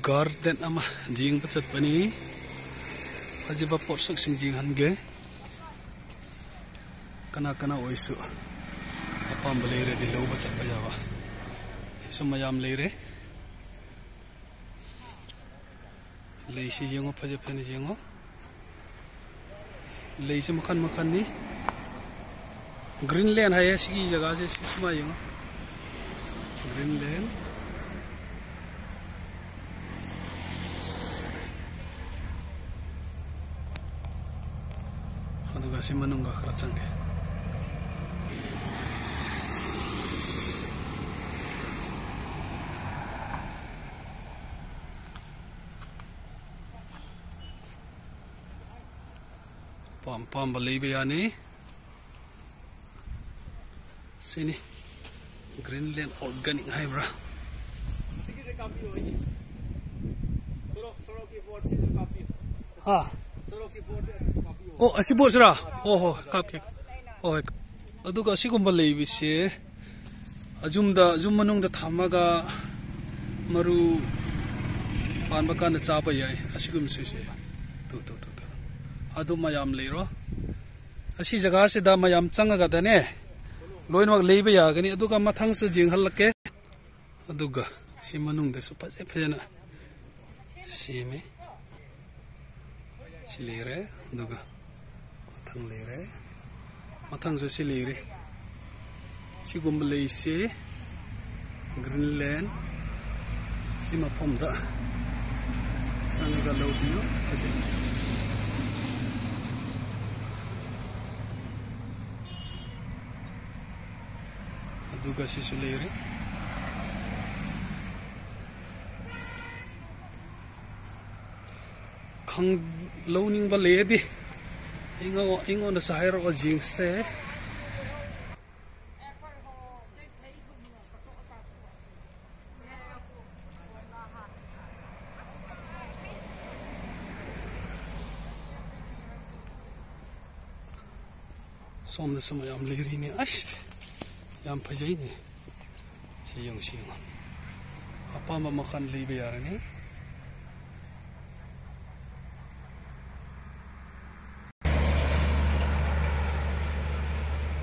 garden ama jing pachat pani ajiba porsak sing jing hange kana oisu apam balere di lo pachat pajawa sisamayam leire leisi jingo phaje phani jingo leisi makan ni greenland hai sigi jaga se sima jingo greenland aduga si manungga khara changge pam balai bayani sini Greenland organic hybrid ha oh asi board ra oh kap ke oh aduga asigumba leibise ajumda zum manungda thamaga maru panba kana chaba yai asigum sise tu adu mayam leiro asi jaga se da mayam changa da ne loinwak leiba yagani aduga mathang su jing halake aduga si manung de su paje phena sime silire aduga mathang su silire sigum leise Greenland sima phomda sanga lobio aje aduga si suleire khang loning ba ledi ingo na sahiro o jingse somna sama yam leiri ni ash yam phajai ne siyong apa ma makan leibe yarani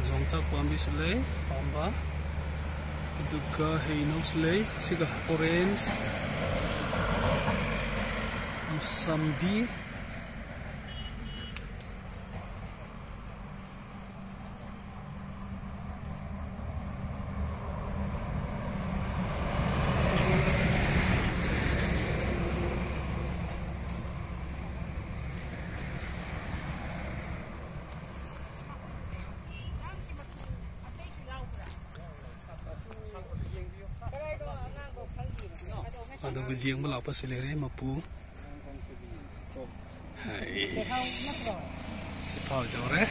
zongchak pambi slei pamba aduga heino slei siga orange musambi aduga jing bala pa silere mapu hai se phao jore